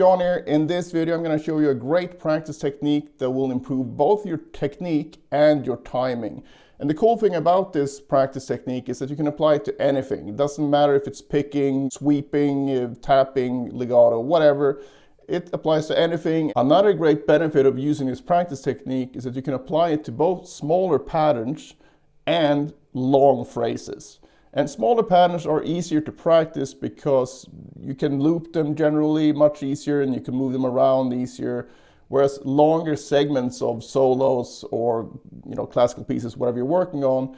John here. In this video I'm going to show you a great practice technique that will improve both your technique and your timing. And the cool thing about this practice technique is that you can apply it to anything. It doesn't matter if it's picking, sweeping, tapping, legato, whatever. It applies to anything. Another great benefit of using this practice technique is that you can apply it to both smaller patterns and long phrases. And smaller patterns are easier to practice because you can loop them generally much easier and you can move them around easier. Whereas longer segments of solos or classical pieces, whatever you're working on,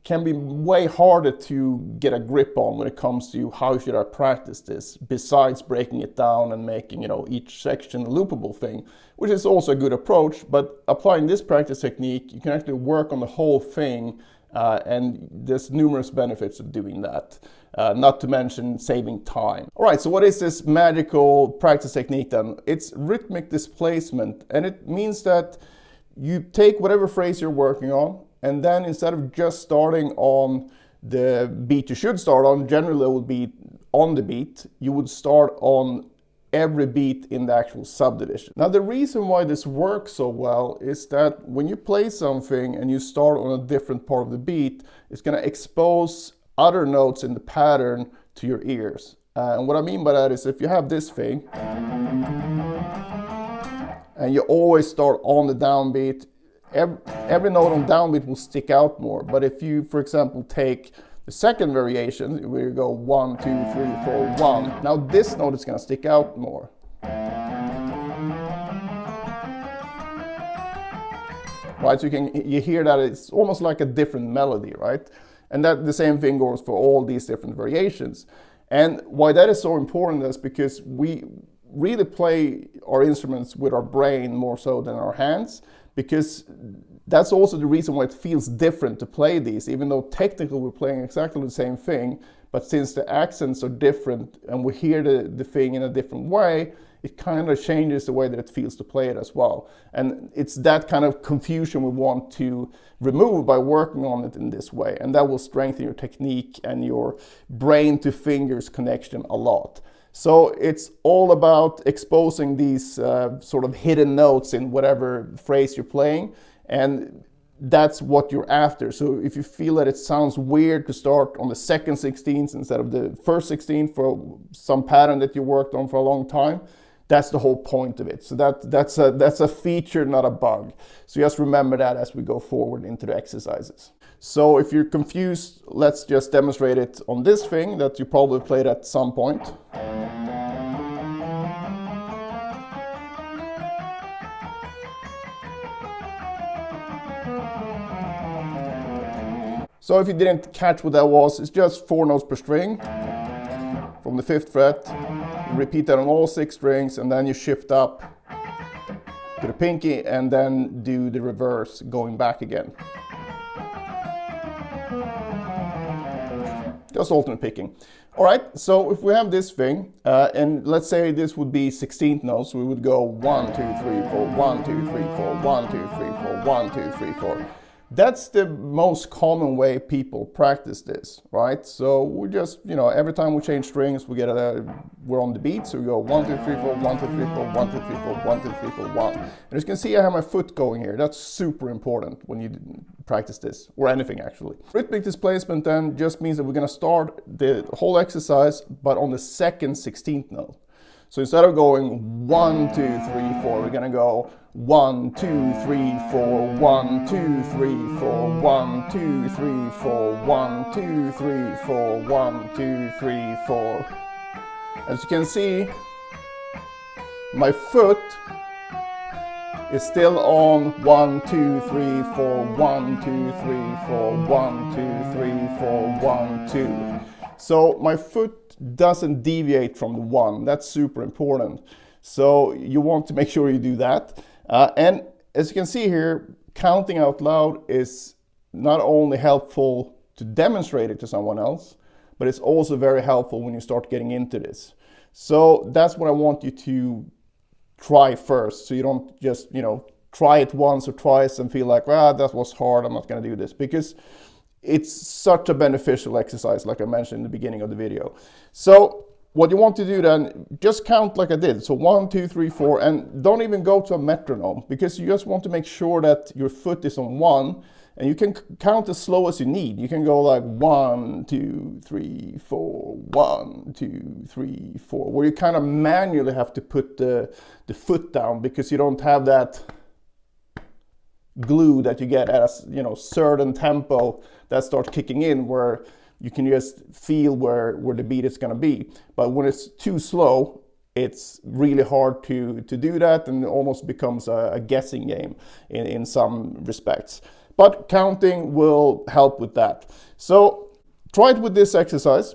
can be way harder to get a grip on when it comes to how should I practice this, besides breaking it down and making each section a loopable thing, which is also a good approach. But applying this practice technique, you can actually work on the whole thing. And there's numerous benefits of doing that, not to mention saving time. All right, so what is this magical practice technique then? It's rhythmic displacement, and it means that you take whatever phrase you're working on, and then instead of just starting on the beat you should start on, generally it would be on the beat, you would start on every beat in the actual subdivision. Now the reason why this works so well is that when you play something and you start on a different part of the beat, it's going to expose other notes in the pattern to your ears. And what I mean by that is if you have this thing and you always start on the downbeat, every note on downbeat will stick out more. But if you, for example, take the second variation, where you go 1, 2, 3, 4, 1. Now this note is going to stick out more. Right, so you hear that it's almost like a different melody, right? And that the same thing goes for all these different variations. And why that is so important is because we really play our instruments with our brain more so than our hands, because that's also the reason why it feels different to play these, even though technically we're playing exactly the same thing, but since the accents are different and we hear the thing in a different way, it kind of changes the way that it feels to play it as well. And it's that kind of confusion we want to remove by working on it in this way, and that will strengthen your technique and your brain to fingers connection a lot. So it's all about exposing these sort of hidden notes in whatever phrase you're playing, and that's what you're after. So if you feel that it sounds weird to start on the second 16th instead of the first 16th for some pattern that you worked on for a long time, that's the whole point of it. So that's a feature, not a bug. So just remember that as we go forward into the exercises. So if you're confused, let's just demonstrate it on this thing that you probably played at some point. So if you didn't catch what that was, it's just 4 notes per string from the 5th fret. You repeat that on all 6 strings, and then you shift up to the pinky and then do the reverse going back again. Just alternate picking. All right, so if we have this thing, and let's say this would be 16th notes, we would go 1, 2, 3, 4, 1, 2, 3, 4, 1, 2, 3, 4, 1, 2, 3, 4. That's the most common way people practice this, right? So we just, every time we change strings, we're on the beat, so we go 1, 2, 3, 4, 1, 2, 3, 4, 1, 2, 3, 4, 1, 2, 3, 4, 1. And as you can see, I have my foot going here. That's super important when you practice this, or anything actually. Rhythmic displacement then just means that we're gonna start the whole exercise, but on the second 16th note. So instead of going 1, 2, 3, 4, we're gonna go 1, 2, 3, 4, 1, 2, 3, 4, 1, 2, 3, 4, 1, 2, 3, 4, 1, 2, 3, 4. As you can see, my foot is still on 1, 2, 3, 4, 1, 2, 3, 4, 1, 2, 3, 4, 1, 2. So my foot doesn't deviate from the 1. That's super important. So you want to make sure you do that. And as you can see here, counting out loud is not only helpful to demonstrate it to someone else, but it's also very helpful when you start getting into this. So that's what I want you to try first. So you don't just, try it once or twice and feel like, that was hard, I'm not going to do this. Because it's such a beneficial exercise, like I mentioned in the beginning of the video. So what you want to do then, just count like I did. So 1, 2, 3, 4, and don't even go to a metronome, because you just want to make sure that your foot is on 1, and you can count as slow as you need. You can go like 1, 2, 3, 4, 1, 2, 3, 4, where you kind of manually have to put the foot down, because you don't have that glue that you get at a certain tempo that starts kicking in, where you can just feel where the beat is going to be. But when it's too slow, it's really hard to do that, and it almost becomes a guessing game in some respects. But counting will help with that. So try it with this exercise,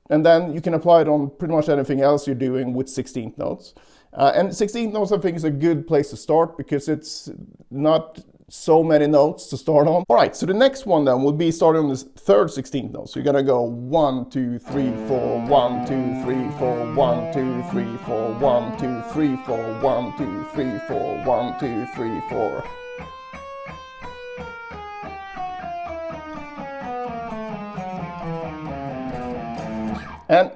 and then you can apply it on pretty much anything else you're doing with 16th notes. And 16th notes, I think, is a good place to start, because it's not so many notes to start on. All right, so the next one then will be starting on this third 16th note. So you're gonna go 1, 2, 3, 4, 1, 2, 3, 4, 1, 2, 3, 4, 1, 2, 3, 4, 1, 2, 3, 4, 1, 2, 3, 4. And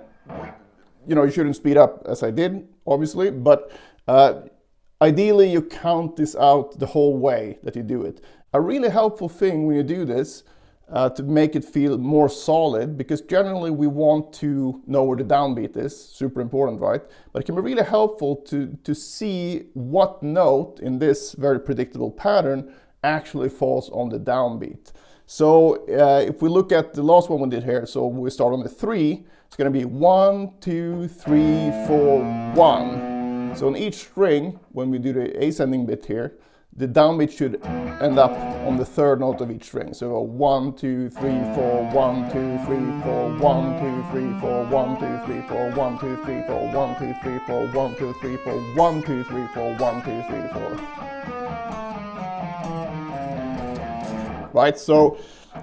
you shouldn't speed up as I did, obviously, but ideally you count this out the whole way that you do it. A really helpful thing when you do this to make it feel more solid, because generally we want to know where the downbeat is, super important, right? But it can be really helpful to see what note in this very predictable pattern actually falls on the downbeat. So if we look at the last one we did here, so we start on the 3, it's going to be 1, 2, 3, 4, 1. So on each string, when we do the ascending bit here, the downbeat should end up on the third note of each string. So 1, 2, 3, 4, 1, 2, 3, 4, 1, 2, 3, 4, 1, 2, 3, 4, 1, 2, 3, 4, 1, 2, 3, 4, 1, 2, 3, 4, 1, 2, 3, 4, 1, 2, 3, 4. Right, so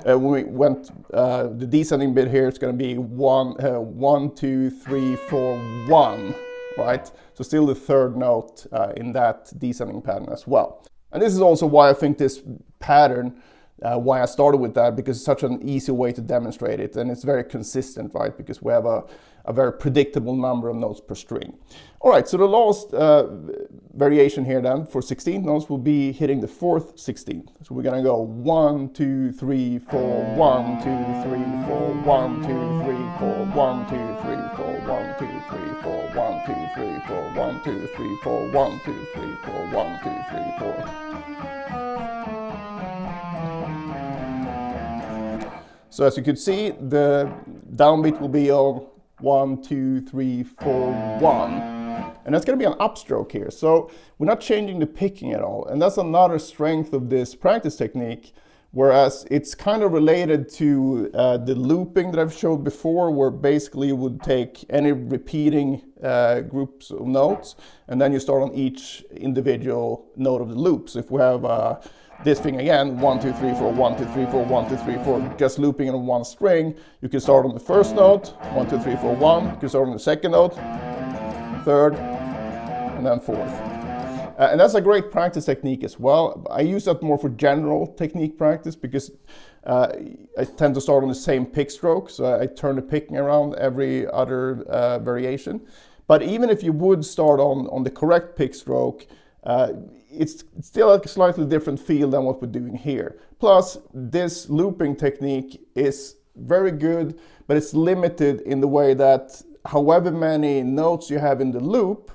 when we went the descending bit here, it's going to be 1, 2, 3, 4, 1, right? So still the third note in that descending pattern as well. And this is also why I think this pattern, why I started with that, because it's such an easy way to demonstrate it, and it's very consistent, right? Because we have a very predictable number of notes per string. All right, so the last variation here then for 16th notes will be hitting the fourth 16th. So we're gonna go 1, 2, 3, 4, 1, 2, 3, 4, 1, 2, 3, 4, 1, 2, 3, 4, 1, 2, 3, 4, 1, 2, 3, 4, 1, 2, 3, 4, 1, 2, 3, 4, 1, 2, 3, 4. So as you can see, the downbeat will be on 1, 2, 3, 4, 1. And that's going to be an upstroke here. So we're not changing the picking at all. And that's another strength of this practice technique, whereas it's kind of related to the looping that I've showed before, where basically you would take any repeating groups of notes, and then you start on each individual note of the loop. So if we have this thing again, 1, 2, 3, 4, 1, 2, 3, 4, 1, 2, 3, 4, just looping on one string, you can start on the first note, 1, 2, 3, 4, 1, you can start on the second note, third, and then fourth. And that's a great practice technique as well. I use that more for general technique practice, because I tend to start on the same pick stroke, so I turn the picking around every other variation. But even if you would start on the correct pick stroke, it's still a slightly different feel than what we're doing here. Plus, this looping technique is very good, but it's limited in the way that however many notes you have in the loop,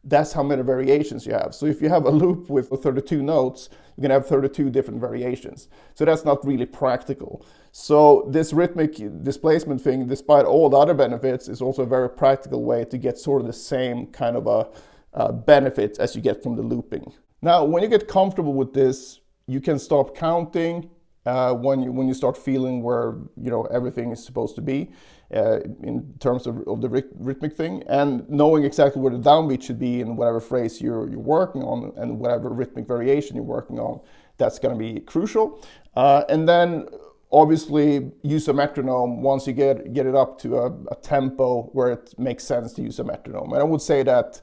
that's how many variations you have. So if you have a loop with 32 notes, you can have 32 different variations. So that's not really practical. So this rhythmic displacement thing, despite all the other benefits, is also a very practical way to get sort of the same kind of a benefit as you get from the looping. Now, when you get comfortable with this, you can stop counting when you start feeling where everything is supposed to be in terms of the rhythmic thing, and knowing exactly where the downbeat should be in whatever phrase you're working on and whatever rhythmic variation you're working on. That's going to be crucial. And then obviously use a metronome once you get it up to a tempo where it makes sense to use a metronome. And I would say that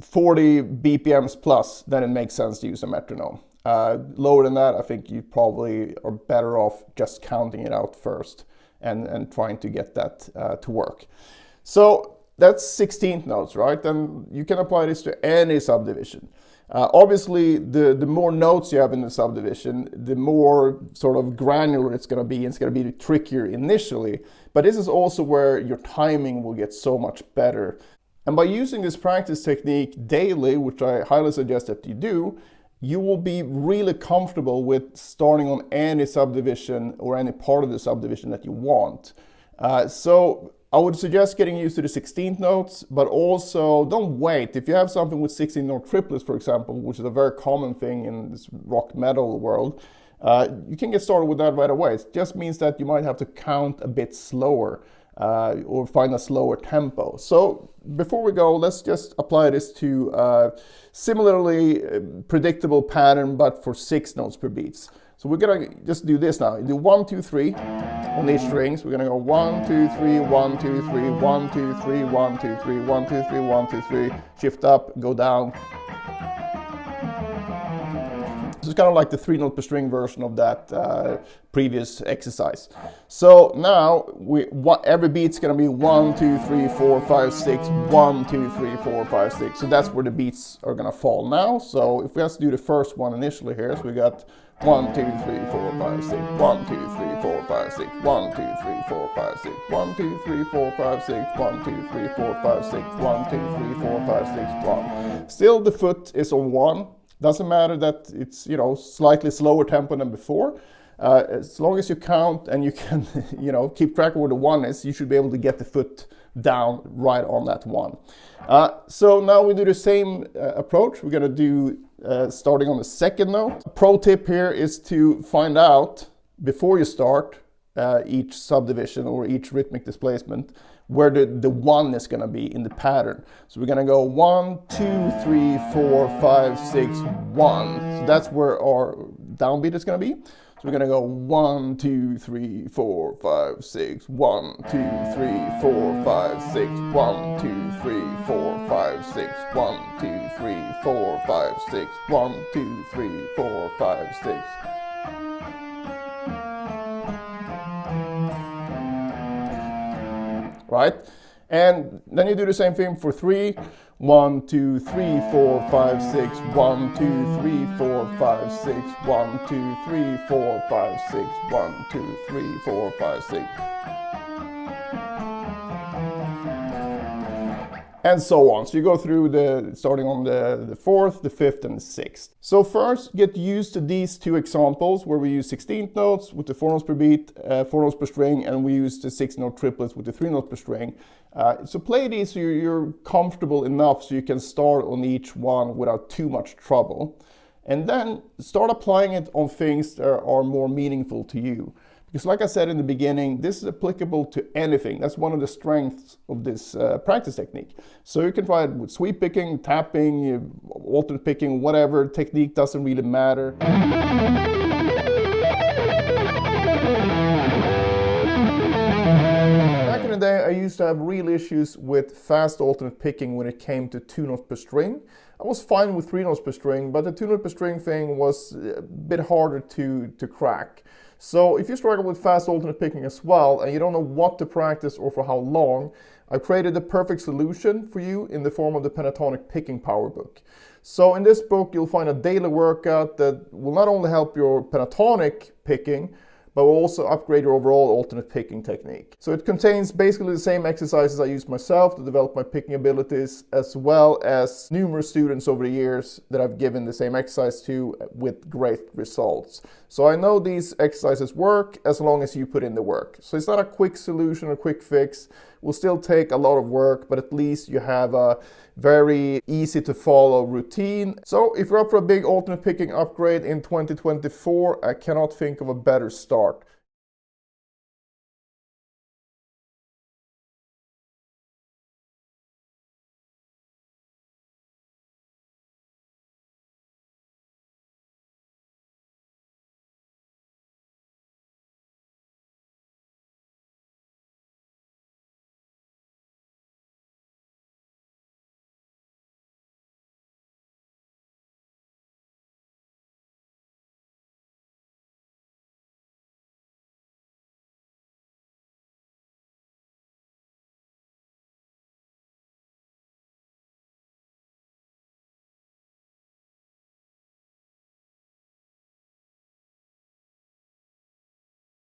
40 BPMs plus, then it makes sense to use a metronome. Lower than that, I think you probably are better off just counting it out first and trying to get that to work. So that's 16th notes, right? And you can apply this to any subdivision. Obviously, the more notes you have in the subdivision, the more sort of granular it's going to be, and it's going to be trickier initially. But this is also where your timing will get so much better. And by using this practice technique daily, which I highly suggest that you do, you will be really comfortable with starting on any subdivision or any part of the subdivision that you want. So I would suggest getting used to the 16th notes, but also don't wait. If you have something with 16-note triplets, for example, which is a very common thing in this rock metal world, you can get started with that right away. It just means that you might have to count a bit slower or find a slower tempo. So before we go, let's just apply this to similarly predictable pattern, but for 6 notes per beats. So we're gonna just do this now. You do 1, 2, 3 on these strings. We're gonna go 1, 2, 3, 1, 2, 3, 1, 2, 3, 1, 2, 3, 1, 2, 3, 1, 2, 3. Shift up, go down. This is kind of like the 3-note per string version of that previous exercise. So now every beat's gonna be 1, 2, 3, 4, 5, 6, 1, 2, 3, 4, 5, 6. So that's where the beats are gonna fall now. So if we just do the first one initially here, so we got 1, 2, 3, 4, 5, 6, 1, 2, 3, 4, 5, 6, 1, 2, 3, 4, 5, 6, 1, 2, 3, 4, 5, 6, 1, 2, 3, 4, 5, 6, 1, 2, 3, 4, 5, 6, 1. Still the foot is on 1. Doesn't matter that it's, you know, slightly slower tempo than before. As long as you count and you can, you know, keep track of where the 1 is, you should be able to get the foot down right on that 1. So now we do the same approach. We're gonna do starting on the 2nd note. A pro tip here is to find out before you start each subdivision or each rhythmic displacement where the 1 is going to be in the pattern. So we're going to go 1, 2, 3, 4, 5, 6, 1. So that's where our downbeat is going to be. So we're going to go 1, 2, 3, 4, 5, 6, 1, 2, 3, 4, 5, 6, 1, 2, 3, 4, 5, 6, 1, 2, 3, 4, 5, 6, 1, 2, 3, 4, 5, 6. Right? And then you do the same thing for 3. 1, 2, 3, 4, 5, 6, 1, 2, 3, 4, 5, 6, 1, 2, 3, 4, 5, 6, 1, 2, 3, 4, 5, 6. And so on. So you go through starting on the 4th, the 5th, and the 6th. So first, get used to these 2 examples where we use 16th notes with the 4 notes per beat, 4 notes per string, and we use the 6-note triplets with the 3 notes per string. So play these so you're comfortable enough so you can start on each one without too much trouble. And then start applying it on things that are more meaningful to you. Because like I said in the beginning, this is applicable to anything. That's one of the strengths of this practice technique. So you can try it with sweep picking, tapping, alternate picking, whatever. Technique doesn't really matter. Back in the day, I used to have real issues with fast alternate picking when it came to 2 notes per string. I was fine with 3 notes per string, but the 2 notes per string thing was a bit harder to crack. So if you struggle with fast alternate picking as well, and you don't know what to practice or for how long, I've created the perfect solution for you in the form of the Pentatonic Picking Power Book. So in this book, you'll find a daily workout that will not only help your pentatonic picking, but will also upgrade your overall alternate picking technique. So it contains basically the same exercises I use myself to develop my picking abilities, as well as numerous students over the years that I've given the same exercise to with great results. So I know these exercises work as long as you put in the work. So it's not a quick solution or quick fix. It will still take a lot of work, but at least you have a very easy to follow routine. So if you're up for a big alternate picking upgrade in 2024, I cannot think of a better start.